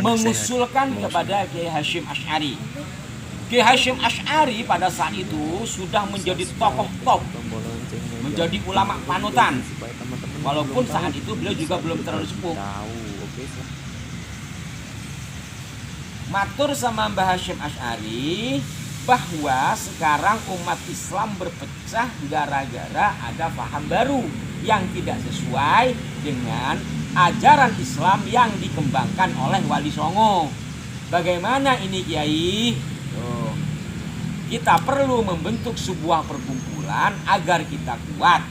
mengusulkan kepada Kiai Hasyim Asy'ari. Kiai Hasyim Asy'ari pada saat itu sudah menjadi tokoh top, menjadi ulama panutan. Walaupun saat itu beliau juga belum terlalu sepuh. Matur sama Mbah Hasyim Asy'ari bahwa sekarang umat Islam berpecah gara-gara ada paham baru yang tidak sesuai dengan ajaran Islam yang dikembangkan oleh Wali Songo. Bagaimana ini Kiai? Kita perlu membentuk sebuah perkumpulan agar kita kuat,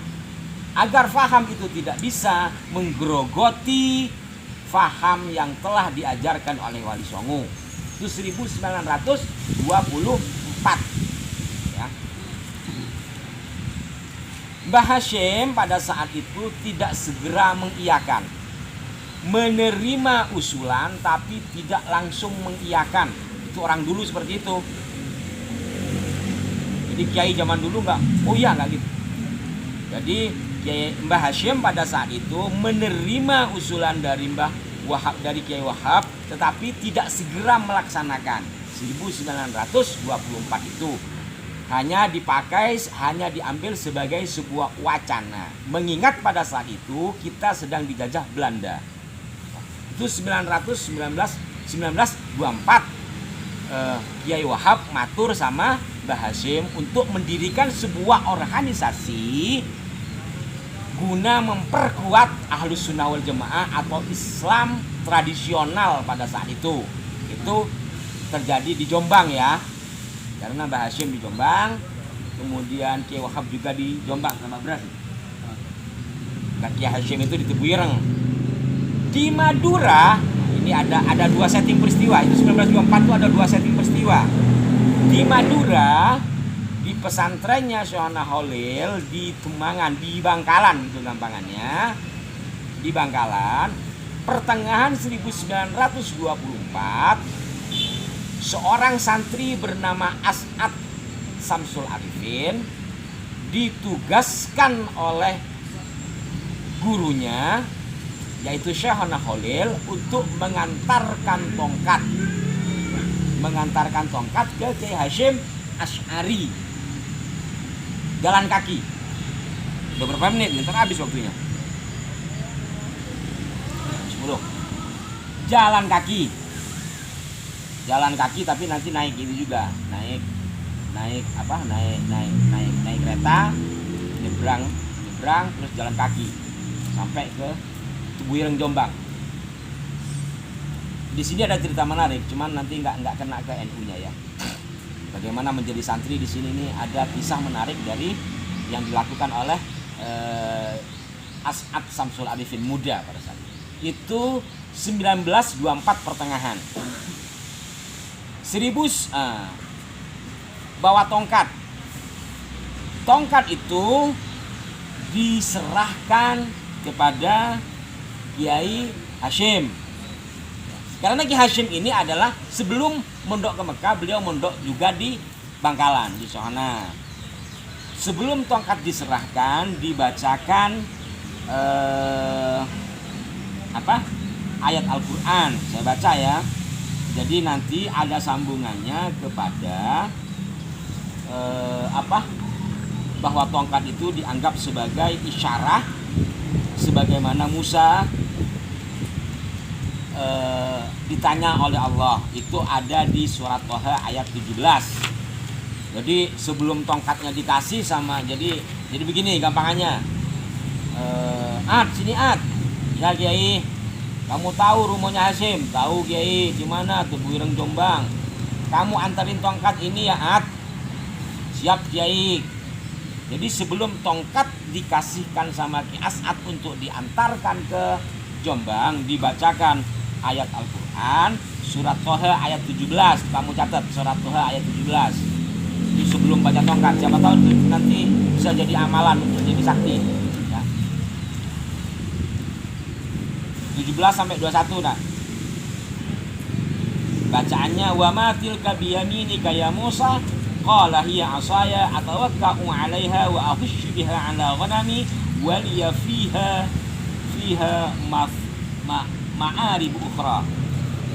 agar faham itu tidak bisa menggerogoti faham yang telah diajarkan oleh Wali Songo. Itu 1924 ya. Mbah Hasyim pada saat itu tidak segera mengiyakan, menerima usulan tapi tidak langsung mengiyakan. Itu orang dulu seperti itu. Jadi kiai zaman dulu nggak gitu. Jadi Mbah Hasyim pada saat itu menerima usulan dari dari Kiai Wahab, tetapi tidak segera melaksanakan. 1924 itu hanya diambil sebagai sebuah wacana. Mengingat pada saat itu kita sedang dijajah Belanda. Itu 1924 Kiai Wahab matur sama Mbah Hasyim untuk mendirikan sebuah organisasi guna memperkuat Ahlus Sunnah wal Jamaah atau Islam tradisional pada saat itu. Itu terjadi di Jombang ya, karena Mbah Hasyim di Jombang, kemudian Kiai Wahab juga di Jombang sama beras. Kiai Hasyim itu di Tebuireng. Di Madura ini ada dua setting peristiwa. Itu 1924 itu ada dua setting peristiwa. Di Madura, di pesantrennya Syohana Holil di Tumangan, di Bangkalan itu gampangannya, di Bangkalan, pertengahan 1924 seorang santri bernama As'ad Samsul Arifin ditugaskan oleh gurunya yaitu Syohana Holil untuk mengantarkan tongkat ke Kiai Hasyim Asy'ari. Jalan kaki. Udah berapa menit? Bentar habis waktunya. 10. Jalan kaki tapi nanti naik itu juga. Naik kereta, nyebrang terus jalan kaki sampai ke Tebuireng Jombang. Di sini ada cerita menarik, cuman nanti nggak kena ke NU-nya ya. Bagaimana menjadi santri di sini ini ada kisah menarik dari yang dilakukan oleh As'ad Samsul Arifin muda pada saat itu 1924 pertengahan. Bawa tongkat itu diserahkan kepada Kiai Hasyim. Karena Kiai Hasyim ini adalah sebelum mondok ke Mekah, beliau mondok juga di Bangkalan, di Sohana. Sebelum tongkat diserahkan, dibacakan ayat Al-Quran. Saya baca ya. Jadi nanti ada sambungannya kepada bahwa tongkat itu dianggap sebagai isyarah, sebagaimana Musa ditanya oleh Allah, itu ada di surat Thaha ayat 17. Jadi sebelum tongkatnya dikasih sama jadi begini gampangannya. Sini ya Kiai, kamu tahu rumahnya Hasyim? Tahu Kiai, di mana? Tebuireng Jombang. Kamu antarin tongkat ini ya Siap Kiai. Jadi sebelum tongkat dikasihkan sama Ki As'ad untuk diantarkan ke Jombang, dibacakan ayat Al-Quran surat Thaha ayat 17. Kamu catat surat Thaha ayat 17. Jadi sebelum baca tongkat, siapa tahu nanti bisa jadi amalan untuk jadi sakti ya. 17 sampai 21 nah. Bacaannya wa ma tilka biyaminika ya Musa qala hiya 'asaya atawakka'u 'alaiha wa ahushu biha 'ala ghanami wa liya fiha ma'arib ukhra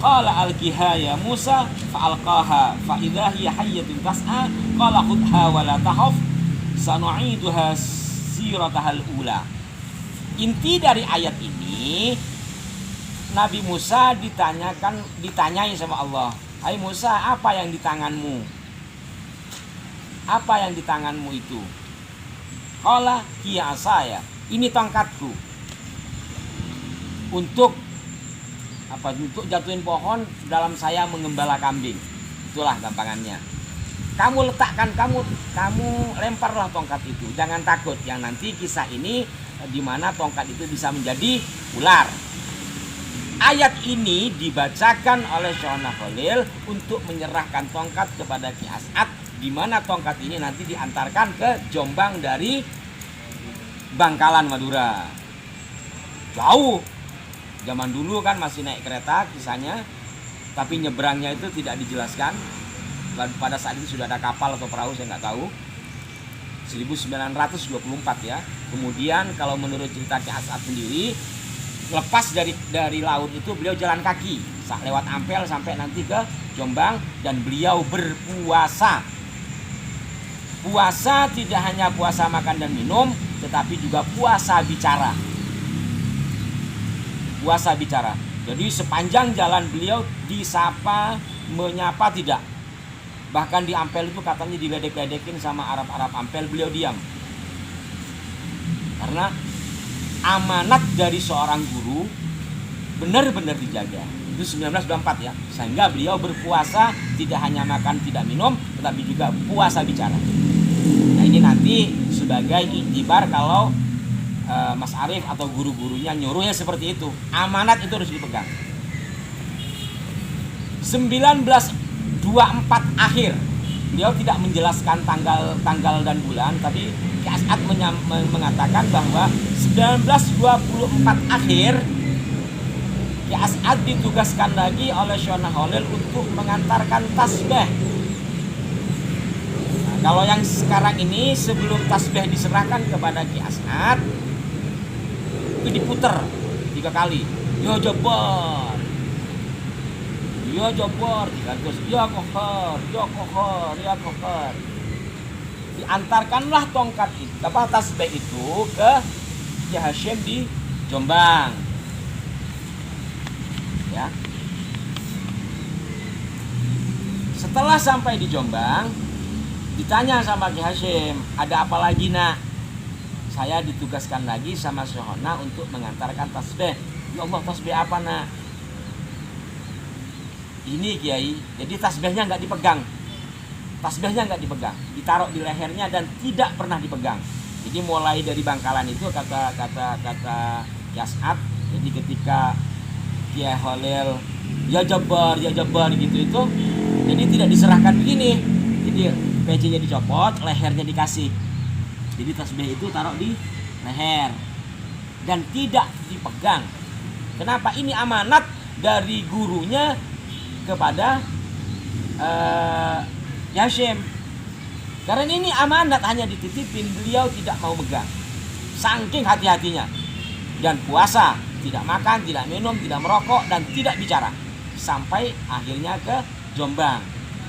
Qala alqiha ya Musa fa'alqaha fa idza hiya hayyatun tas'a qala khudha wa la takhaf sanu'iduha siratahal ula. Inti dari ayat ini, Nabi Musa ditanyai sama Allah, "Hai Musa, apa yang di tanganmu? Apa yang di tanganmu itu?" Qala hiya asaya. Ini tongkatku. Untuk apa? Untuk jatuhin pohon dalam saya mengembala kambing. Itulah gampangannya. Kamu letakkan, kamu lemparlah tongkat itu. Jangan takut. Yang nanti kisah ini di mana tongkat itu bisa menjadi ular. Ayat ini dibacakan oleh Syahna Khalil untuk menyerahkan tongkat kepada Ki As'ad, di mana tongkat ini nanti diantarkan ke Jombang dari Bangkalan Madura. Jauh. Zaman dulu kan masih naik kereta kisahnya, tapi nyebrangnya itu tidak dijelaskan. Pada saat itu sudah ada kapal atau perahu, saya nggak tahu. 1924 ya. Kemudian kalau menurut cerita Ki As'ad sendiri, lepas dari laut itu beliau jalan kaki lewat Ampel sampai nanti ke Jombang, dan beliau berpuasa. Puasa tidak hanya puasa makan dan minum, tetapi juga puasa bicara. Puasa bicara. Jadi sepanjang jalan beliau disapa, menyapa tidak. Bahkan di Ampel itu katanya diledek-ledekin sama Arab-Arab Ampel, beliau diam. Karena amanat dari seorang guru benar-benar dijaga. Itu 1924 ya. Sehingga beliau berpuasa tidak hanya makan tidak minum, tetapi juga puasa bicara. Nah ini nanti sebagai iktibar kalau Mas Arief atau guru-gurunya nyuruhnya seperti itu. Amanat itu harus dipegang. 1924 akhir, beliau tidak menjelaskan tanggal dan bulan, tapi Ki As'ad mengatakan bahwa 1924 akhir Ki As'ad ditugaskan lagi oleh Syahna Khalil untuk mengantarkan tasbih. Nah, kalau yang sekarang ini sebelum tasbih diserahkan kepada Ki As'ad, itu diputer 3 kali. Ya Jabbar, ya Jabbar, terus ya Qahar, ya Qahar, ya Qahar. Diantarkanlah tongkat itu, tasbih itu ke Ki Hasyim di Jombang. Ya. Setelah sampai di Jombang, ditanya sama Ki Hasyim, "Ada apa lagi, Nak?" "Saya ditugaskan lagi sama Syahna untuk mengantarkan tasbih." "Ya Allah, tasbih apa, Nak?" "Ini Kiai." Jadi tasbihnya nggak dipegang. Tasbihnya nggak dipegang, ditaruh di lehernya dan tidak pernah dipegang. Jadi mulai dari Bangkalan itu kata Ki As'ad. Jadi ketika Kiai Khalil ya Jabbar gitu itu, jadi tidak diserahkan begini. Jadi pecinya dicopot, lehernya dikasih. Jadi tasbih itu taruh di leher dan tidak dipegang. Kenapa? Ini amanat dari gurunya kepada Hasyim. Karena ini amanat hanya dititipin, beliau tidak mau pegang. Saking hati-hatinya. Dan puasa, tidak makan, tidak minum, tidak merokok, dan tidak bicara. Sampai akhirnya ke Jombang.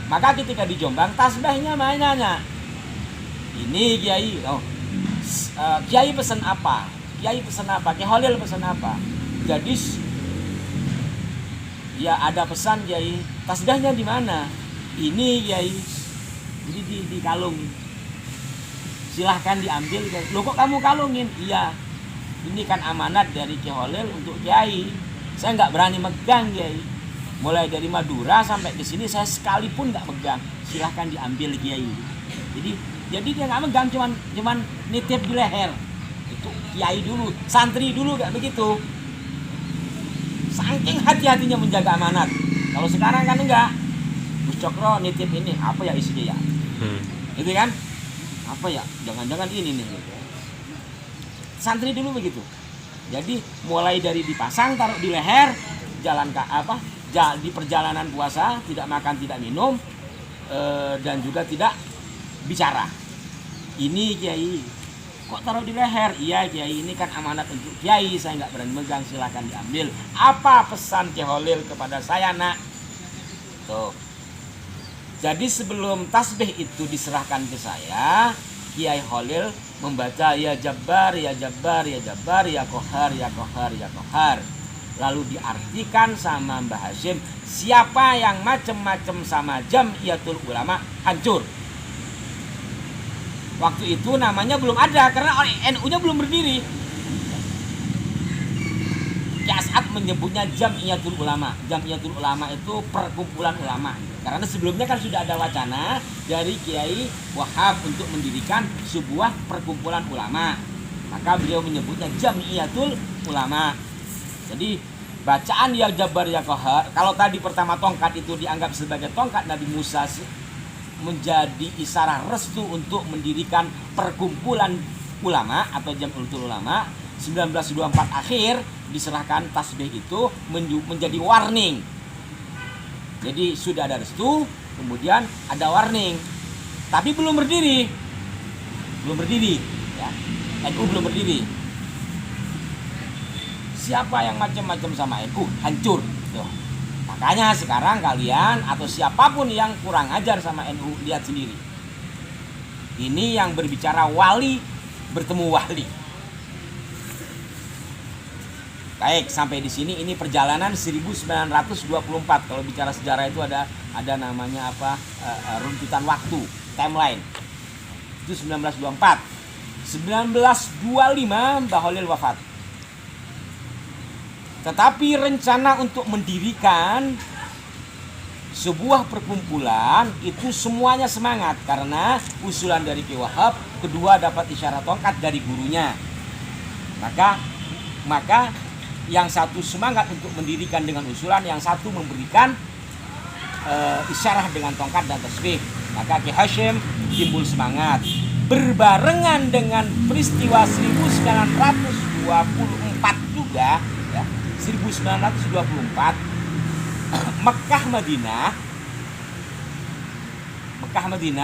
Maka ketika di Jombang, tasbihnya mainannya. Ini Kiai, Kiai pesan apa? Kiai pesan apa? Kiai Khalil pesan apa? Jadi ya ada pesan Kiai, tasbihnya di mana? Ini Kiai. Jadi di kalung. Silahkan diambil. Loh kok kamu kalungin? Iya. Ini kan amanat dari Kiai Khalil untuk Kiai. Saya nggak berani megang Kiai. Mulai dari Madura sampai ke sini saya sekalipun nggak megang. Silahkan diambil Kiai. Jadi dia nggak megang, cuman nitip di leher. Itu Kiai dulu, santri dulu nggak begitu. Saking hati-hatinya menjaga amanat. Kalau sekarang kan enggak. Gus Cokro nitip ini, apa ya isinya ya? Itu kan? Apa ya? Jangan-jangan ini nih. Santri dulu begitu. Jadi mulai dari dipasang, taruh di leher, di perjalanan puasa, tidak makan, tidak minum, dan juga tidak bicara. Ini Kiai. Kok taruh di leher? Iya Kiai, ini kan amanat untuk Kiai, saya nggak berani megang, silahkan diambil. Apa pesan Kiai Holil kepada saya nak? Tuh. Jadi sebelum tasbih itu diserahkan ke saya, Kiai Holil membaca ya Jabbar, ya Jabbar, ya Jabbar, ya Qahar, ya Qahar, ya Qahar. Lalu diartikan sama Mbah Hashim, siapa yang macem-macem sama Jam'iyatul Ulama hancur. Waktu itu namanya belum ada karena NU-nya belum berdiri. Ya saat menyebutnya Jam'iyatul Ulama. Jam'iyatul Ulama itu perkumpulan ulama. Karena sebelumnya kan sudah ada wacana dari Kiai Wahab untuk mendirikan sebuah perkumpulan ulama. Maka beliau menyebutnya Jam'iyatul Ulama. Jadi bacaan ya Jabbar ya Qahar, kalau tadi pertama tongkat itu dianggap sebagai tongkat Nabi Musa menjadi isyarat restu untuk mendirikan perkumpulan ulama atau Jam'iyatul Ulama, 1924 akhir diserahkan tasbih itu menjadi warning. Jadi sudah ada restu, kemudian ada warning. Tapi belum berdiri. Ya. NU belum berdiri. Siapa yang macam-macam sama NU hancur. Tuh. Makanya sekarang kalian atau siapapun yang kurang ajar sama NU, lihat sendiri. Ini yang berbicara wali bertemu wali. Baik, sampai di sini ini perjalanan 1924. Kalau bicara sejarah itu ada namanya apa? Runtutan waktu, timeline. Itu 1924. 1925 Mbah Holil wafat. Tetapi rencana untuk mendirikan sebuah perkumpulan itu semuanya semangat karena usulan dari Ki Wahab, kedua dapat isyarat tongkat dari gurunya. Maka yang satu semangat untuk mendirikan dengan usulan, yang satu memberikan isyarah dengan tongkat dan tasbih. Maka Ki Hashim timbul semangat. Berbarengan dengan peristiwa 1924 juga, ya, 1924 Mekah Madinah,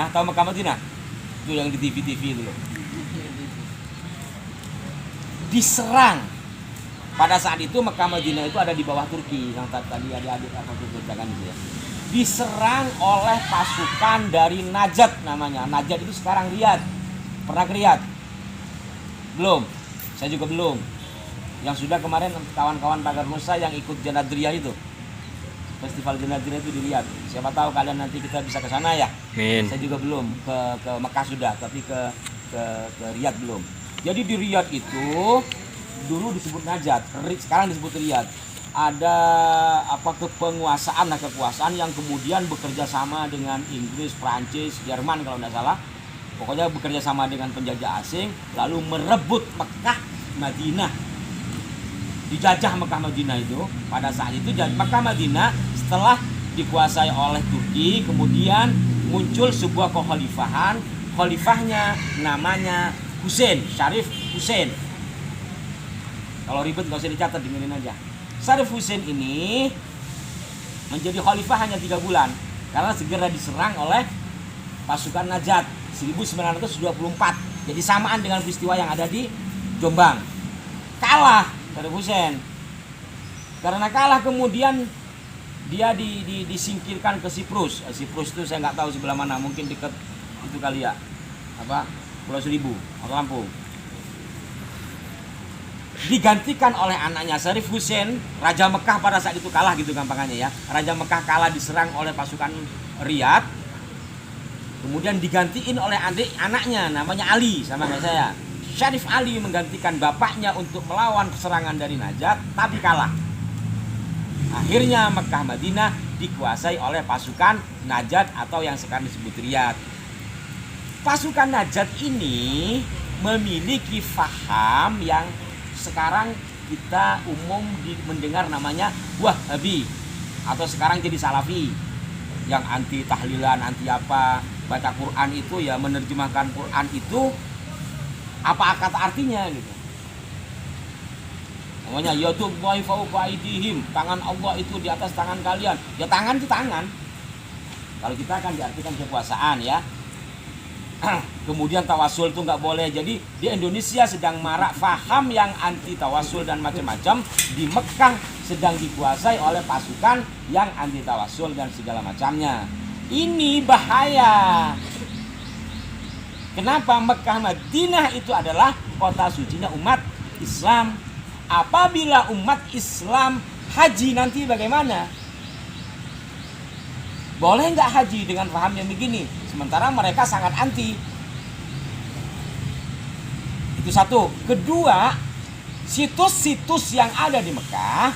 tahu Mekah Madinah? Itu yang di TV itu loh. Diserang. Pada saat itu Mekah Madinah itu ada di bawah Turki, yang tadi adik-adik apa itu bacakan itu ya. Diserang oleh pasukan dari Najd namanya. Najd itu sekarang Riyadh. Pernah ke Riyadh? Belum. Saya juga belum. Yang sudah kemarin kawan-kawan Pagar Nusa yang ikut Janadriyah itu. Festival Janadriyah itu di Riyadh. Siapa tahu kalian nanti kita bisa ke sana ya. Amin. Saya juga belum ke Mekah sudah, tapi ke Riyadh belum. Jadi di Riyadh itu dulu disebut Najd, sekarang disebut Riyadh. Ada kekuasaan yang kemudian bekerja sama dengan Inggris, Prancis, Jerman kalau tidak salah. Pokoknya bekerja sama dengan penjajah asing lalu merebut Mekah Madinah. Dijajah Mekah Madinah itu. Pada saat itu Mekah Madinah setelah dikuasai oleh Turki, kemudian muncul sebuah kekhalifahan. Khalifahnya namanya Husain, Syarif Husain. Kalau ribet gak usah dicatat, dengerin aja. Syarif Husain ini menjadi khalifah hanya 3 bulan karena segera diserang oleh pasukan Najd 1924. Jadi samaan dengan peristiwa yang ada di Jombang. Kalah Syarif Husain. Karena kalah kemudian dia disingkirkan ke Siprus. Siprus itu saya nggak tahu sebelah mana, mungkin dekat itu kali ya. Pulau Seribu atau Lampung. Digantikan oleh anaknya Syarif Husain. Raja Mekah pada saat itu kalah gitu gampangannya ya. Raja Mekah kalah diserang oleh pasukan Riyadh. Kemudian digantiin oleh anaknya namanya Ali, sama kayak saya. Syarif Ali menggantikan bapaknya untuk melawan serangan dari Najd, tapi kalah. Akhirnya Mekah Madinah dikuasai oleh pasukan Najd atau yang sekarang disebut Riyadh. Pasukan Najd ini memiliki faham yang sekarang kita umum mendengar namanya Wahabi atau sekarang jadi Salafi, yang anti tahlilan, anti apa, baca Quran itu ya menerjemahkan Quran itu apa kata artinya gitu. Namanya yadullahi fawqa aydihim, tangan Allah itu di atas tangan kalian. Ya tangan itu tangan. Kalau kita kan diartikan kekuasaan ya. Kemudian tawasul itu nggak boleh. Jadi di Indonesia sedang marak faham yang anti tawasul dan macam-macam. Di Mekah sedang dikuasai oleh pasukan yang anti tawasul dan segala macamnya. Ini bahaya. Kenapa? Mekah Madinah itu adalah kota sucinya umat Islam. Apabila umat Islam haji nanti bagaimana? Boleh nggak haji dengan paham yang begini? Sementara mereka sangat anti. Itu satu. Kedua, situs-situs yang ada di Mekah,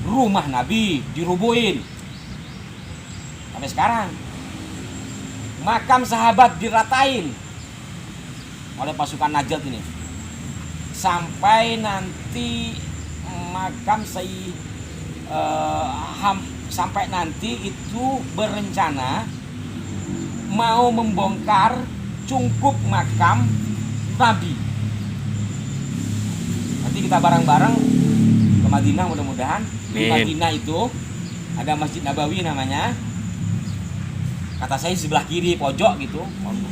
rumah Nabi dirubuhin sampai sekarang. Makam sahabat diratain oleh pasukan Najd ini. Sampai nanti makam sampai nanti itu berencana mau membongkar cungkup makam Nabi. Nanti kita bareng-bareng ke Madinah mudah-mudahan. Di Madinah itu ada Masjid Nabawi namanya. Kata saya sebelah kiri pojok gitu,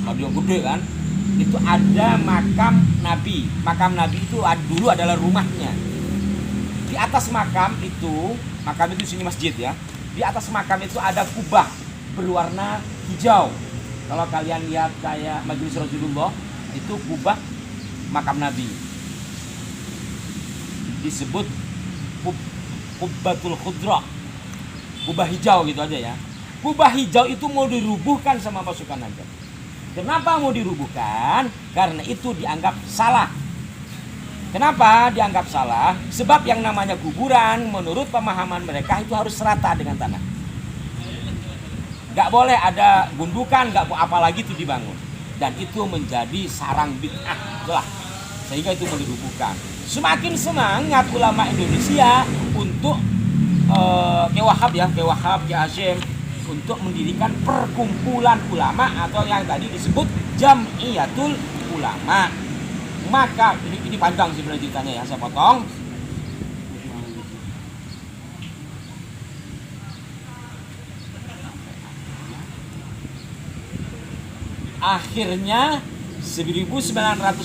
pojok gede kan. Itu ada makam Nabi. Makam Nabi itu dulu adalah rumahnya. Di atas makam itu sini masjid ya. Di atas makam itu ada kubah berwarna hijau. Kalau kalian lihat kayak Majelis Rasulullah, itu kubah makam Nabi. Disebut kubbatul khudra. Kubah hijau gitu aja ya. Kubah hijau itu mau dirubuhkan sama pasukan Najd. Kenapa mau dirubuhkan? Karena itu dianggap salah. Kenapa dianggap salah? Sebab yang namanya kuburan menurut pemahaman mereka itu harus serata dengan tanah. Gak boleh ada gundukan, apalagi itu dibangun. Dan itu menjadi sarang bid'ah. Itulah. Sehingga itu mau dirubuhkan. Semakin semangat ulama Indonesia untuk Ki Wahab, Ki Hasyim, untuk mendirikan perkumpulan ulama atau yang tadi disebut Jam'iyatul Ulama. Maka ini panjang sebenarnya ceritanya ya, saya potong. Akhirnya 1924,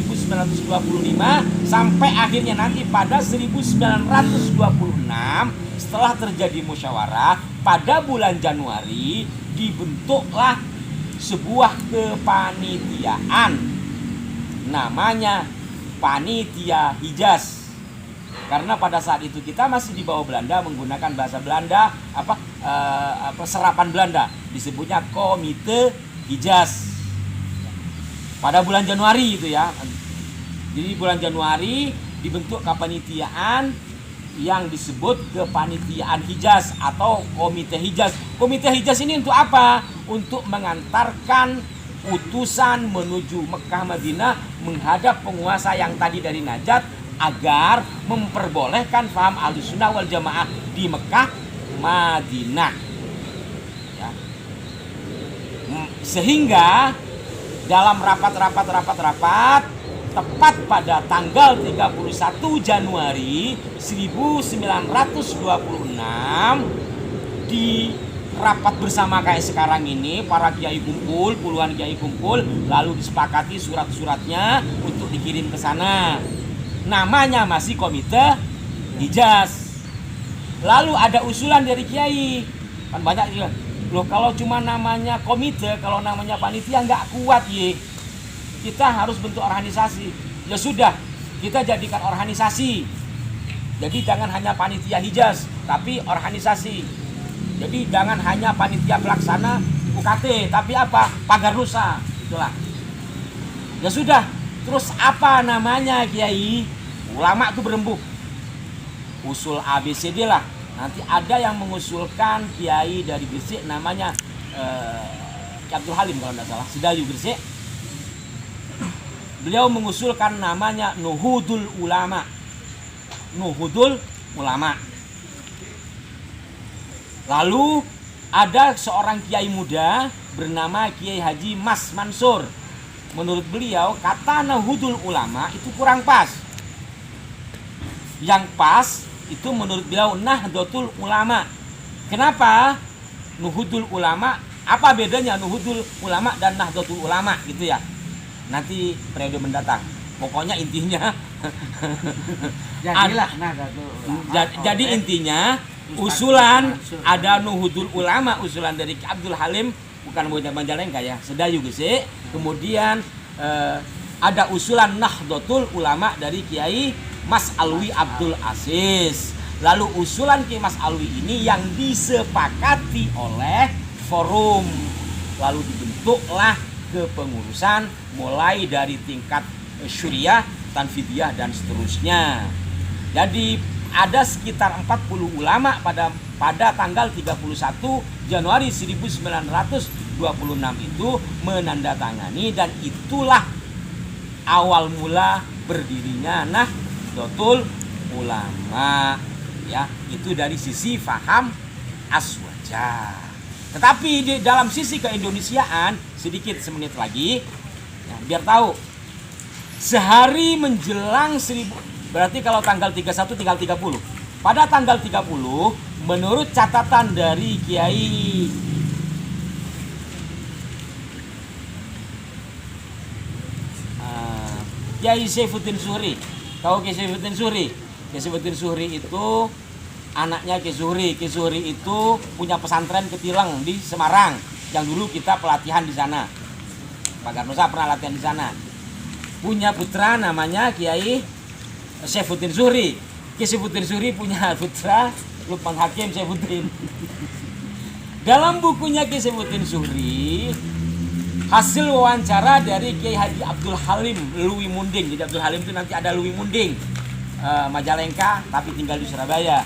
1925 sampai akhirnya nanti pada 1926 setelah terjadi musyawarah pada bulan Januari dibentuklah sebuah kepanitiaan namanya Panitia Hijaz. Karena pada saat itu kita masih di bawah Belanda menggunakan bahasa Belanda serapan Belanda, disebutnya Komite Hijaz. Pada bulan Januari itu ya. Jadi bulan Januari dibentuk kepanitiaan yang disebut Kepanitiaan Hijaz atau Komite Hijaz. Komite Hijaz ini untuk apa? Untuk mengantarkan utusan menuju Mekah Madinah menghadap penguasa yang tadi dari Najd agar memperbolehkan faham Ahlussunnah wal Jamaah di Mekah Madinah ya. Sehingga dalam rapat tepat pada tanggal 31 Januari 1926 di rapat bersama kayak sekarang ini, para kiai kumpul, puluhan kiai kumpul, lalu disepakati surat-suratnya untuk dikirim ke sana. Namanya masih Komite Hijaz. Lalu ada usulan dari kiai, kan banyak juga. Loh kalau cuma namanya komite, kalau namanya panitia nggak kuat ye. Kita harus bentuk organisasi. Ya sudah, kita jadikan organisasi. Jadi jangan hanya panitia Hijaz, tapi organisasi. Jadi jangan hanya panitia pelaksana UKT, tapi apa? Pagar Nusa. Itulah. Ya sudah, terus apa namanya Kiai? Ulama itu berembuk. Usul ABCD lah. Nanti ada yang mengusulkan Kiai dari Gresik namanya Abdul Halim kalau tidak salah, Sedayu Gresik. Beliau mengusulkan namanya Nuhudul Ulama. Nuhudul Ulama. Lalu ada seorang kiai muda bernama Kiai Haji Mas Mansur. Menurut beliau kata Nuhudul Ulama itu kurang pas. Yang pas itu menurut beliau Nahdlatul Ulama. Kenapa? Nuhudul Ulama Apa bedanya Nuhudul Ulama dan Nahdlatul Ulama gitu ya. Nanti periode mendatang. Pokoknya intinya jadilah Nahdlatul Ulama. Jadi intinya usulan ada Nuhudul Ulama, usulan dari Abdul Halim, bukan Bojang Majalengka ya, Sedayu Gese. Kemudian ada usulan Nahdlatul Ulama dari Kiai Mas Alwi Abdul Aziz. Lalu usulan Kiai Mas Alwi ini yang disepakati oleh forum. Lalu dibentuklah kepengurusan mulai dari tingkat syuriah, tanfidiyah dan seterusnya. Jadi ada sekitar 40 ulama pada tanggal 31 Januari 1926 itu menandatangani, dan itulah awal mula berdirinya Nahdlatul Ulama ya. Itu dari sisi faham aswaja. Tetapi di dalam sisi keindonesiaan, sedikit semenit lagi ya, biar tahu. Sehari menjelang 1000, berarti kalau tanggal 31 tinggal 30. Pada tanggal 30 menurut catatan dari Kiai Saifuddin Zuhri. Tahu Kiai Saifuddin Zuhri? Kiai Saifuddin Zuhri itu anaknya Kiai Zuhri. Kiai Zuhri itu punya pesantren Ketileng di Semarang, yang dulu kita pelatihan di sana. Pak Garnosa pernah latihan di sana. Punya putra namanya Kiai Saifuddin Zuhri. Kiai Saifuddin Zuhri punya putra Lukman Hakim Saifuddin. Dalam bukunya Kiai Saifuddin Zuhri, hasil wawancara dari Kiai Haji Abdul Halim Lui Munding. Jadi Abdul Halim itu nanti ada Lui Munding, Majalengka tapi tinggal di Surabaya.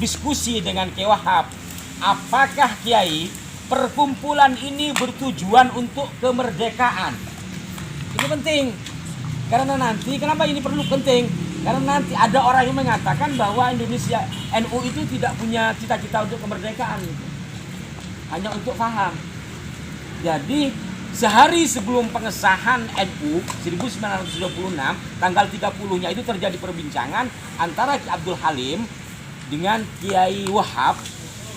Diskusi dengan Kiai Wahab, apakah Kiai perkumpulan ini bertujuan untuk kemerdekaan? Ini penting, karena nanti kenapa ini perlu penting? Karena nanti ada orang yang mengatakan bahwa Indonesia NU itu tidak punya cita-cita untuk kemerdekaan, hanya untuk paham. Jadi sehari sebelum pengesahan NU 1926 tanggal 30-nya itu terjadi perbincangan antara Kiai Abdul Halim dengan Kiai Wahab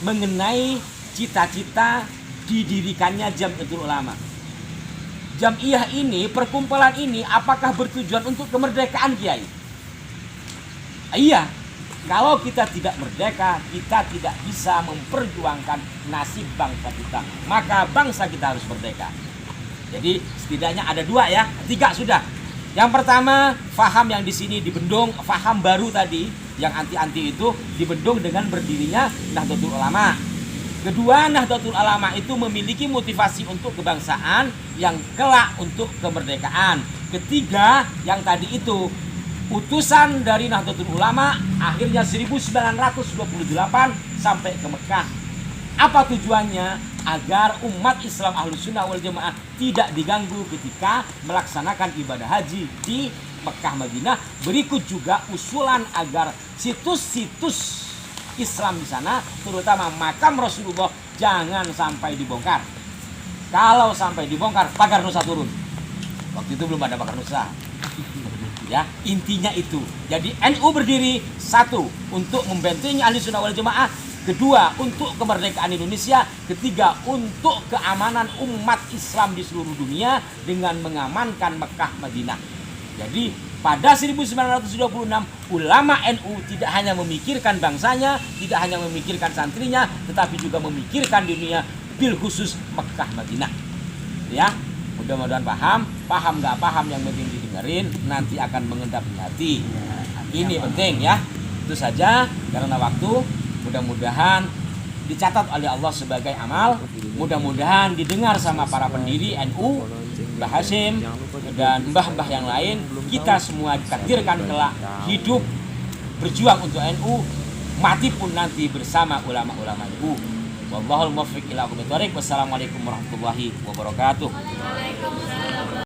mengenai cita-cita didirikannya Jam'iyatul Ulama. Jam'iyah ini, perkumpulan ini apakah bertujuan untuk kemerdekaan Kiai? Iya. Kalau kita tidak merdeka, kita tidak bisa memperjuangkan nasib bangsa kita. Maka bangsa kita harus merdeka. Jadi setidaknya ada 2 ya, 3 sudah. Yang pertama, faham yang di sini dibendung, faham baru tadi yang anti-anti itu dibendung dengan berdirinya Nahdlatul Ulama. Kedua, Nahdlatul Ulama itu memiliki motivasi untuk kebangsaan yang kelak untuk kemerdekaan. Ketiga, yang tadi itu utusan dari Nahdlatul Ulama akhirnya 1928 sampai ke Mekah. Apa tujuannya? Agar umat Islam Ahlus Sunnah wal Jamaah tidak diganggu ketika melaksanakan ibadah haji di Mekah Madinah. Berikut juga usulan agar situs-situs Islam di sana, terutama makam Rasulullah, jangan sampai dibongkar. Kalau sampai dibongkar, Pak Garnosa turun. Waktu itu belum ada Pak Garnosa. Ya, intinya itu. Jadi NU berdiri, 1 untuk membentengi Ahli Sunnah wal Jamaah, 2 untuk kemerdekaan Indonesia, 3 untuk keamanan umat Islam di seluruh dunia dengan mengamankan Mekah Madinah. Jadi pada 1926 ulama NU tidak hanya memikirkan bangsanya, tidak hanya memikirkan santrinya, tetapi juga memikirkan dunia, bil khusus Mekah Madinah. Ya, mudah-mudahan paham nggak paham yang penting didengerin, nanti akan mengendap di hati. Ini penting ya. Itu saja karena waktu. Mudah-mudahan dicatat oleh Allah sebagai amal. Mudah-mudahan didengar sama para pendiri NU, Mbah Hasyim dan mbah-mbah yang lain. Kita semua ditakdirkan kelak hidup berjuang untuk NU, mati pun nanti bersama ulama-ulama NU. Wallahul muwaffiq ila aqwamit thoriq. Wassalamualaikum warahmatullahi wabarakatuh.